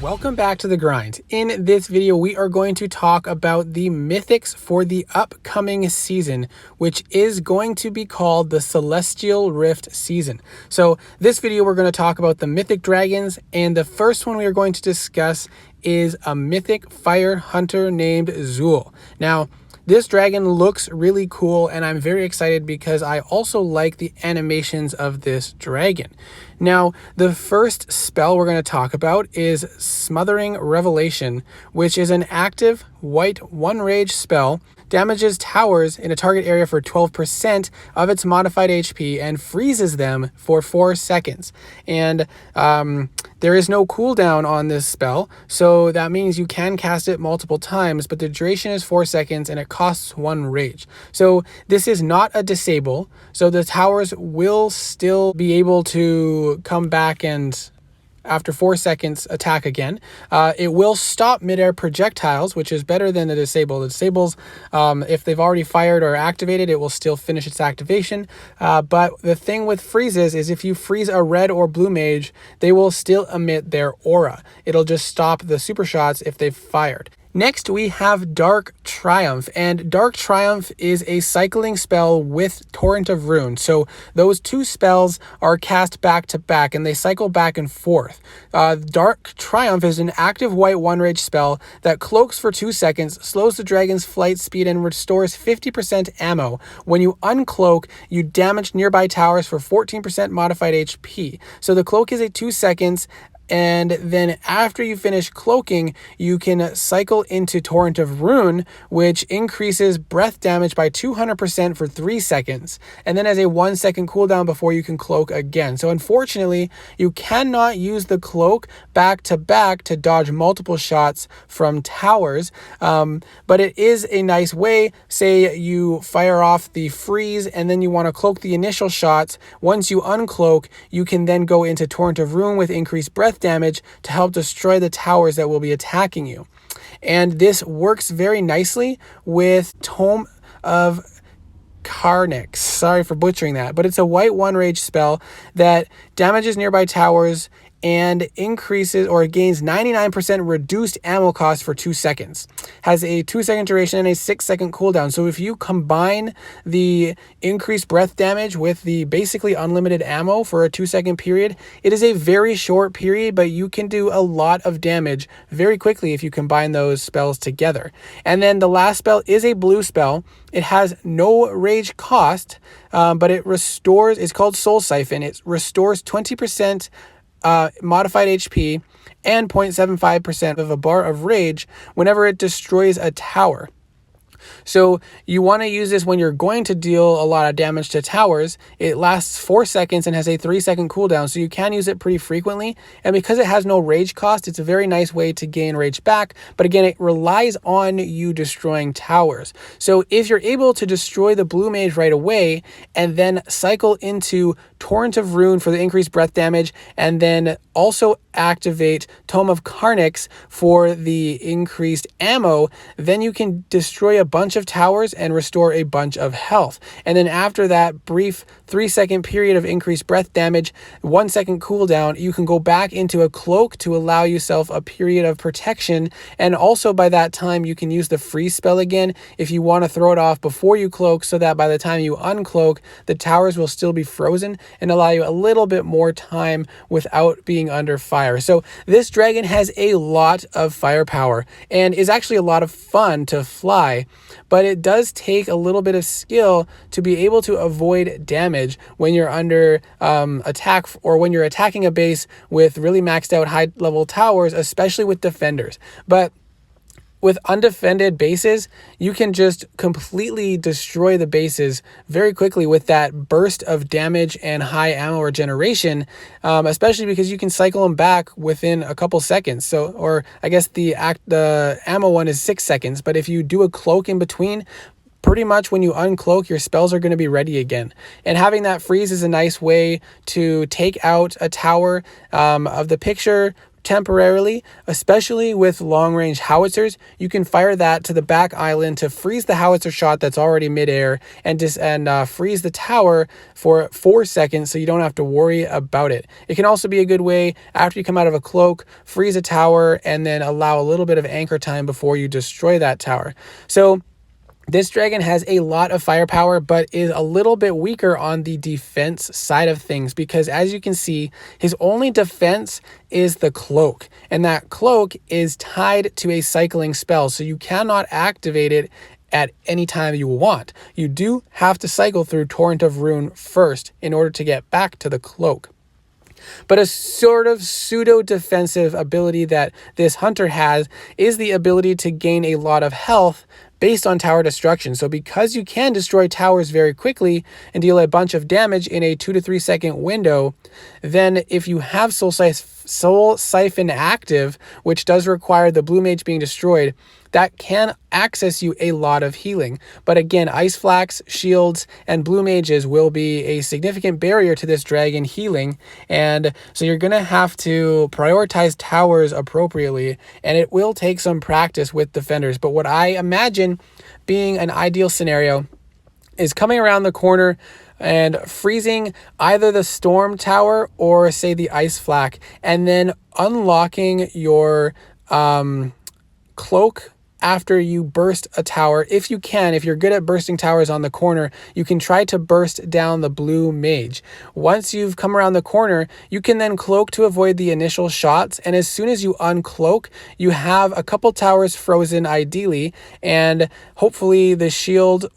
Welcome back to The Grind. In this video, we are going to talk about the mythics for the upcoming season, which is going to be called the Celestial Rift season. So this video, we're going to talk about the mythic dragons, and the first one we are going to discuss is a mythic fire hunter named Zool. Now, this dragon looks really cool, and I'm very excited because I also like the animations of this dragon. Now, the first spell we're going to talk about is Smothering Revelation, which is an active white 1 rage spell, damages towers in a target area for 12% of its modified HP and freezes them for 4 seconds. And there is no cooldown on this spell, so that means you can cast it multiple times, but the duration is 4 seconds and it costs 1 rage. So this is not a disable, so the towers will still be able to come back and after 4 seconds attack again. It will stop midair projectiles, which is better than the disable. The disables, if they've already fired or activated, it will still finish its activation. But the thing with freezes is if you freeze a red or blue mage, they will still emit their aura. It'll just stop the super shots if they've fired. Next, we have Dark Triumph, and Dark Triumph is a cycling spell with Torrent of Runes. So those two spells are cast back to back, and they cycle back and forth. Dark Triumph is an active white 1 rage spell that cloaks for 2 seconds, slows the dragon's flight speed, and restores 50% ammo. When you uncloak, you damage nearby towers for 14% modified HP. So the cloak is a 2 seconds, and then after you finish cloaking, you can cycle into Torrent of Rune, which increases breath damage by 200% for 3 seconds, and then has a 1 second cooldown before you can cloak again. So unfortunately, you cannot use the cloak back to back to dodge multiple shots from towers, but it is a nice way. Say you fire off the freeze and then you want to cloak the initial shots. Once you uncloak, you can then go into Torrent of Rune with increased breath damage to help destroy the towers that will be attacking you. And this works very nicely with Tome of Carnix. Sorry for butchering that, but it's a white 1 rage spell that damages nearby towers and increases or gains 99% reduced ammo cost for 2 seconds. Has a 2 second duration and a 6 second cooldown. So if you combine the increased breath damage with the basically unlimited ammo for a 2 second period, it is a very short period, but you can do a lot of damage very quickly if you combine those spells together. And then the last spell is a blue spell. It has no rage cost, but it restores, it's called Soul Siphon. It restores 20% modified HP and 0.75% of a bar of rage whenever it destroys a tower. So you want to use this when you're going to deal a lot of damage to towers. It lasts 4 seconds and has a 3 second cooldown, so you can use it pretty frequently. And because it has no rage cost, it's a very nice way to gain rage back. But again, it relies on you destroying towers. So if you're able to destroy the blue mage right away and then cycle into Torrent of Rune for the increased breath damage, and then also activate Tome of Carnix for the increased ammo, then you can destroy a bunch of towers and restore a bunch of health. And then after that brief 3 second period of increased breath damage, 1 second cooldown, you can go back into a cloak to allow yourself a period of protection. And also by that time, you can use the freeze spell again if you want to throw it off before you cloak, so that by the time you uncloak, the towers will still be frozen and allow you a little bit more time without being under fire. So this dragon has a lot of firepower and is actually a lot of fun to fly, but it does take a little bit of skill to be able to avoid damage when you're under attack, or when you're attacking a base with really maxed out high level towers, especially with defenders. But with undefended bases, you can just completely destroy the bases very quickly with that burst of damage and high ammo regeneration, especially because you can cycle them back within a couple seconds. So, or I guess the ammo one is 6 seconds, but if you do a cloak in between, pretty much when you uncloak, your spells are going to be ready again. And having that freeze is a nice way to take out a tower of the picture temporarily, especially with long-range howitzers. You can fire that to the back island to freeze the howitzer shot that's already midair and freeze the tower for 4 seconds so you don't have to worry about it. It can also be a good way, after you come out of a cloak, freeze a tower and then allow a little bit of anchor time before you destroy that tower. So this dragon has a lot of firepower, but is a little bit weaker on the defense side of things because, as you can see, his only defense is the cloak, and that cloak is tied to a cycling spell, so you cannot activate it at any time you want. You do have to cycle through Torrent of Ruin first in order to get back to the cloak. But a sort of pseudo-defensive ability that this hunter has is the ability to gain a lot of health based on tower destruction. So because you can destroy towers very quickly and deal a bunch of damage in a 2 to 3 second window, then if you have Soul Siphon active, which does require the blue mage being destroyed, that can access you a lot of healing. But again, ice flax, shields, and blue mages will be a significant barrier to this dragon healing, and so you're gonna have to prioritize towers appropriately, and it will take some practice with defenders. But what I imagine being an ideal scenario is coming around the corner and freezing either the storm tower or say the ice flak, and then unlocking your cloak after you burst a tower. If you can, if you're good at bursting towers on the corner, you can try to burst down the blue mage. Once you've come around the corner, you can then cloak to avoid the initial shots, and as soon as you uncloak, you have a couple towers frozen ideally, and hopefully the shield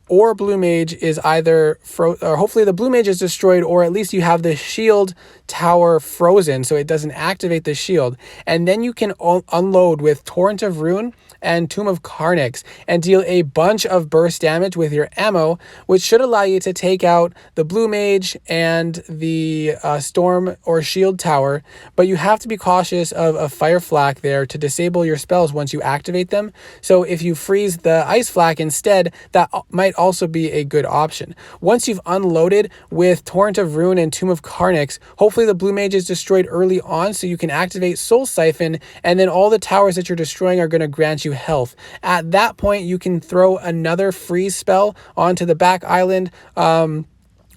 or blue mage is either or hopefully the blue mage is destroyed, or at least you have the shield tower frozen so it doesn't activate the shield, and then you can unload with Torrent of Ruin and Tomb of Carnix and deal a bunch of burst damage with your ammo, which should allow you to take out the blue mage and the storm or shield tower. But you have to be cautious of a fire flak there to disable your spells once you activate them. So if you freeze the ice flak instead, that might also be a good option. Once you've unloaded with Torrent of Ruin and Tomb of Carnix, hopefully the blue mage is destroyed early on so you can activate Soul Siphon, and then all the towers that you're destroying are going to grant you health. At that point, you can throw another freeze spell onto the back island,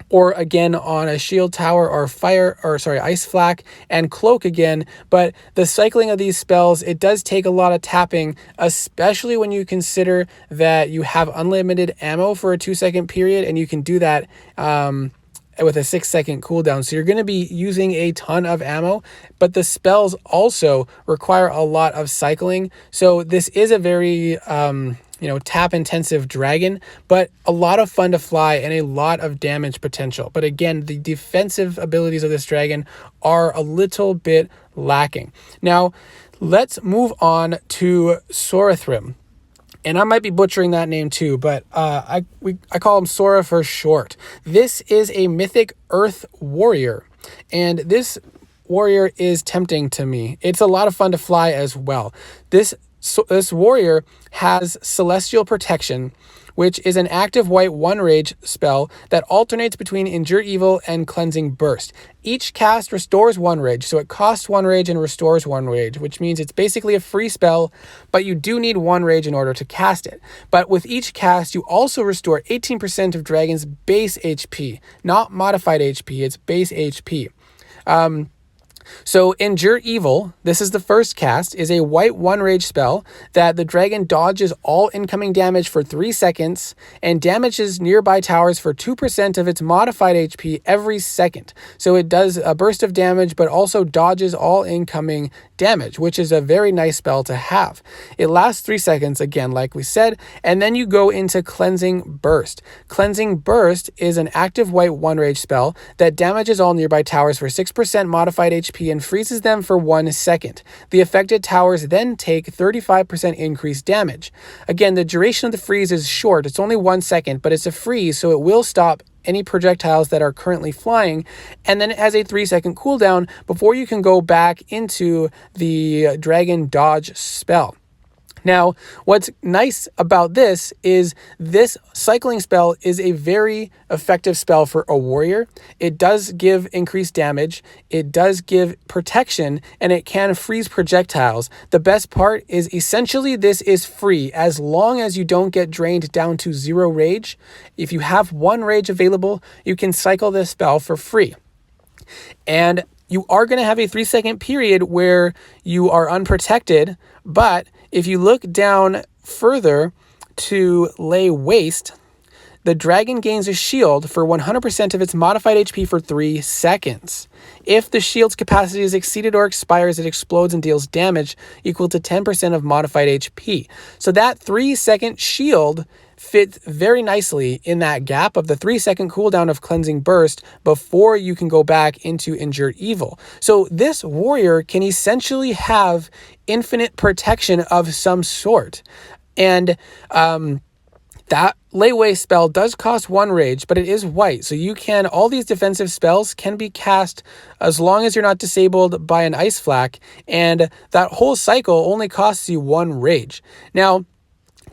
or again on a shield tower or ice flak, and cloak again. But the cycling of these spells, it does take a lot of tapping, especially when you consider that you have unlimited ammo for a 2 second period, and you can do that with a 6 second cooldown. So you're going to be using a ton of ammo, but the spells also require a lot of cycling. So this is a very tap intensive dragon, but a lot of fun to fly and a lot of damage potential. But again, the defensive abilities of this dragon are a little bit lacking. Now let's move on to Sorathrim. And I might be butchering that name too, but I call him Sora for short. This is a mythic earth warrior, and this warrior is tempting to me. It's a lot of fun to fly as well. This warrior has Celestial Protection, which is an active white 1 rage spell that alternates between Endure Evil and Cleansing Burst. Each cast restores 1 rage, so it costs 1 rage and restores 1 rage, which means it's basically a free spell, but you do need 1 rage in order to cast it. But with each cast, you also restore 18% of Dragon's base HP, not modified HP, it's base HP. So Endure Evil, this is the first cast, is a white 1 rage spell that the dragon dodges all incoming damage for 3 seconds and damages nearby towers for 2% of its modified HP every second. So it does a burst of damage, but also dodges all incoming damage, which is a very nice spell to have. It lasts 3 seconds, again, like we said, and then you go into Cleansing Burst. Cleansing Burst is an active white 1 rage spell that damages all nearby towers for 6% modified HP and freezes them for 1 second. The affected towers then take 35% increased damage. Again, the duration of the freeze is short. It's only 1 second, but it's a freeze, so it will stop any projectiles that are currently flying, and then it has a 3 second cooldown before you can go back into the dragon dodge spell. Now, what's nice about this cycling spell is a very effective spell for a warrior. It does give increased damage, it does give protection, and it can freeze projectiles. The best part is essentially this is free as long as you don't get drained down to 0 rage. If you have 1 rage available, you can cycle this spell for free. And you are going to have a 3-second period where you are unprotected, but if you look down further to lay waste, the dragon gains a shield for 100% of its modified HP for 3 seconds. If the shield's capacity is exceeded or expires, it explodes and deals damage equal to 10% of modified HP. So that 3-second shield fits very nicely in that gap of the 3-second cooldown of Cleansing Burst before you can go back into Injured Evil. So this warrior can essentially have infinite protection of some sort. And that Lay Waste spell does cost 1 rage, but it is white. So all these defensive spells can be cast as long as you're not disabled by an ice flak. And that whole cycle only costs you 1 rage. Now,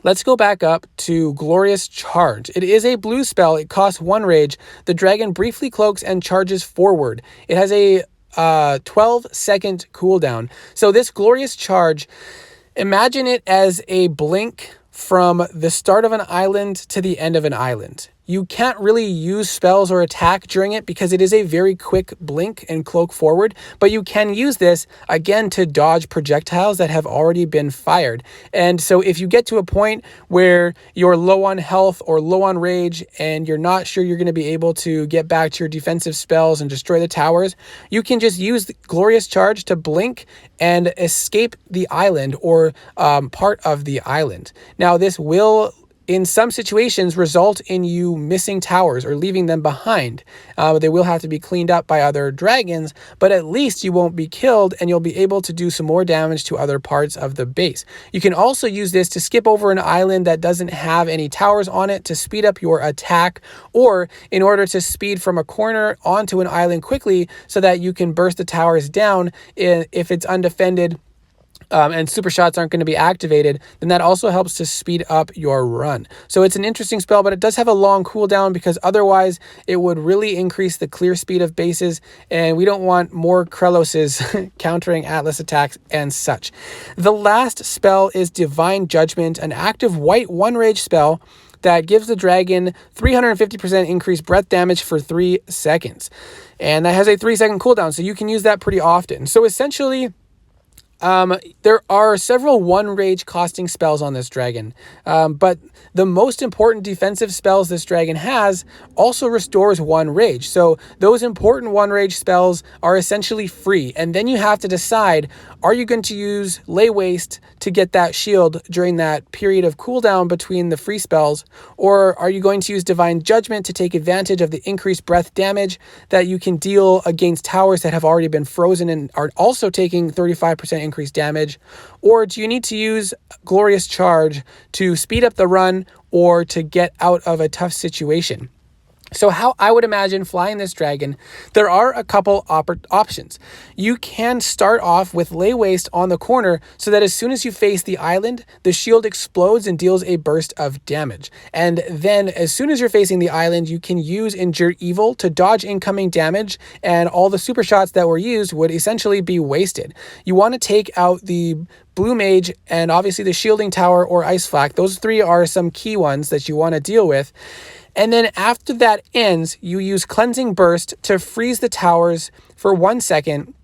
let's go back up to Glorious Charge. It is a blue spell. It costs 1 rage. The dragon briefly cloaks and charges forward. It has a 12-second cooldown. So this Glorious Charge, imagine it as a blink from the start of an island to the end of an island. You can't really use spells or attack during it because it is a very quick blink and cloak forward, but you can use this again to dodge projectiles that have already been fired. And so if you get to a point where you're low on health or low on rage and you're not sure you're going to be able to get back to your defensive spells and destroy the towers, you can just use the Glorious Charge to blink and escape the island or part of the island. Now, this will in some situations result in you missing towers or leaving them behind. They will have to be cleaned up by other dragons, but at least you won't be killed and you'll be able to do some more damage to other parts of the base. You can also use this to skip over an island that doesn't have any towers on it to speed up your attack, or in order to speed from a corner onto an island quickly so that you can burst the towers down if it's undefended. And super shots aren't going to be activated, then that also helps to speed up your run. So it's an interesting spell, but it does have a long cooldown because otherwise it would really increase the clear speed of bases, and we don't want more Krelloses countering Atlas attacks and such. The last spell is Divine Judgment, an active white 1 rage spell that gives the dragon 350% increased breath damage for 3 seconds. And that has a 3-second cooldown, so you can use that pretty often. So essentially, there are several 1 rage costing spells on this dragon, but the most important defensive spells this dragon has also restores 1 rage. So those important 1 rage spells are essentially free. And then you have to decide, are you going to use Lay Waste to get that shield during that period of cooldown between the free spells, or are you going to use Divine Judgment to take advantage of the increased breath damage that you can deal against towers that have already been frozen and are also taking 35% increased damage? Or do you need to use Glorious Charge to speed up the run or to get out of a tough situation? So how I would imagine flying this dragon, there are a couple options. You can start off with Lay Waste on the corner so that as soon as you face the island, the shield explodes and deals a burst of damage. And then as soon as you're facing the island, you can use Injured Evil to dodge incoming damage, and all the super shots that were used would essentially be wasted. You want to take out the Blue Mage and obviously the Shielding Tower or Ice Flak. Those 3 are some key ones that you want to deal with. And then after that ends, you use Cleansing Burst to freeze the towers for 1 second,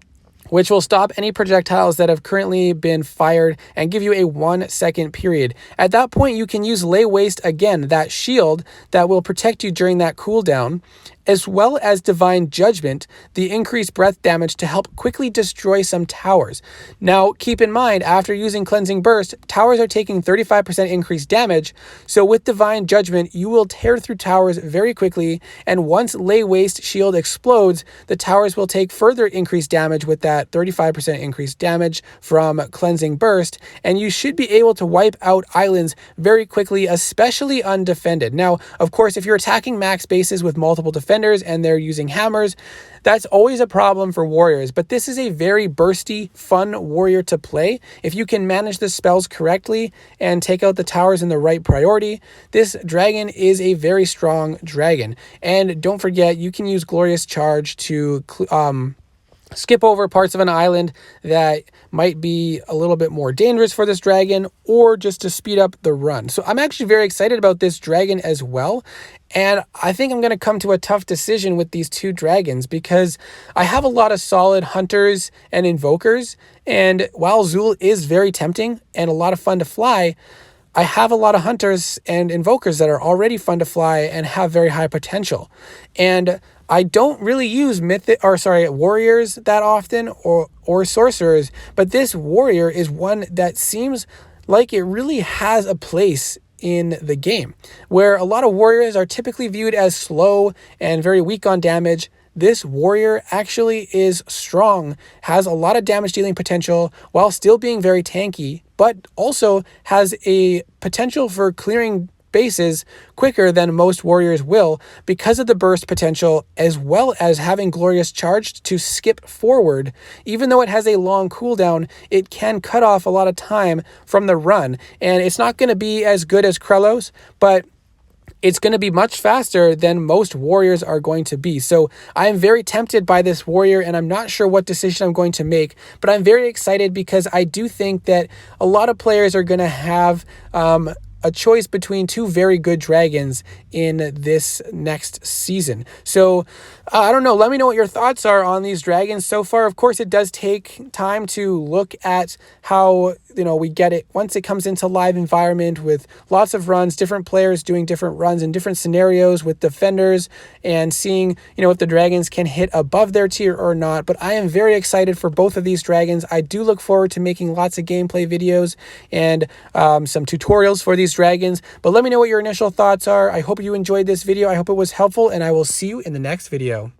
which will stop any projectiles that have currently been fired and give you a 1 second period. At that point, you can use Lay Waste again, that shield that will protect you during that cooldown, as well as Divine Judgment, the increased breath damage to help quickly destroy some towers. Now, keep in mind, after using Cleansing Burst, towers are taking 35% increased damage, so with Divine Judgment, you will tear through towers very quickly, and once Lay Waste shield explodes, the towers will take further increased damage with that that 35% increased damage from Cleansing Burst, and you should be able to wipe out islands very quickly, especially undefended. Now, of course, if you're attacking max bases with multiple defenders and they're using hammers, that's always a problem for warriors, but this is a very bursty, fun warrior to play. If you can manage the spells correctly and take out the towers in the right priority, this dragon is a very strong dragon. And don't forget, you can use Glorious Charge to skip over parts of an island that might be a little bit more dangerous for this dragon, or just to speed up the run. So I'm actually very excited about this dragon as well. And I think I'm going to come to a tough decision with these two dragons, because I have a lot of solid hunters and invokers. And while Zul is very tempting and a lot of fun to fly, I have a lot of hunters and invokers that are already fun to fly and have very high potential. And I don't really use warriors that often, or sorcerers, but this warrior is one that seems like it really has a place in the game, where a lot of warriors are typically viewed as slow and very weak on damage. This warrior actually is strong, has a lot of damage dealing potential while still being very tanky, but also has a potential for clearing bases quicker than most warriors will because of the burst potential, as well as having Glorious Charge to skip forward. Even though it has a long cooldown, it can cut off a lot of time from the run, and it's not going to be as good as Krelos, but it's going to be much faster than most warriors are going to be. So I'm very tempted by this warrior, and I'm not sure what decision I'm going to make, but I'm very excited because I do think that a lot of players are going to have a choice between two very good dragons in this next season. So I don't know. Let me know what your thoughts are on these dragons so far. Of course, it does take time to look at how, we get it once it comes into live environment with lots of runs, different players doing different runs in different scenarios with defenders, and seeing, if the dragons can hit above their tier or not. But I am very excited for both of these dragons. I do look forward to making lots of gameplay videos and some tutorials for these dragons. But let me know what your initial thoughts are. I hope you enjoyed this video. I hope it was helpful, and I will see you in the next video.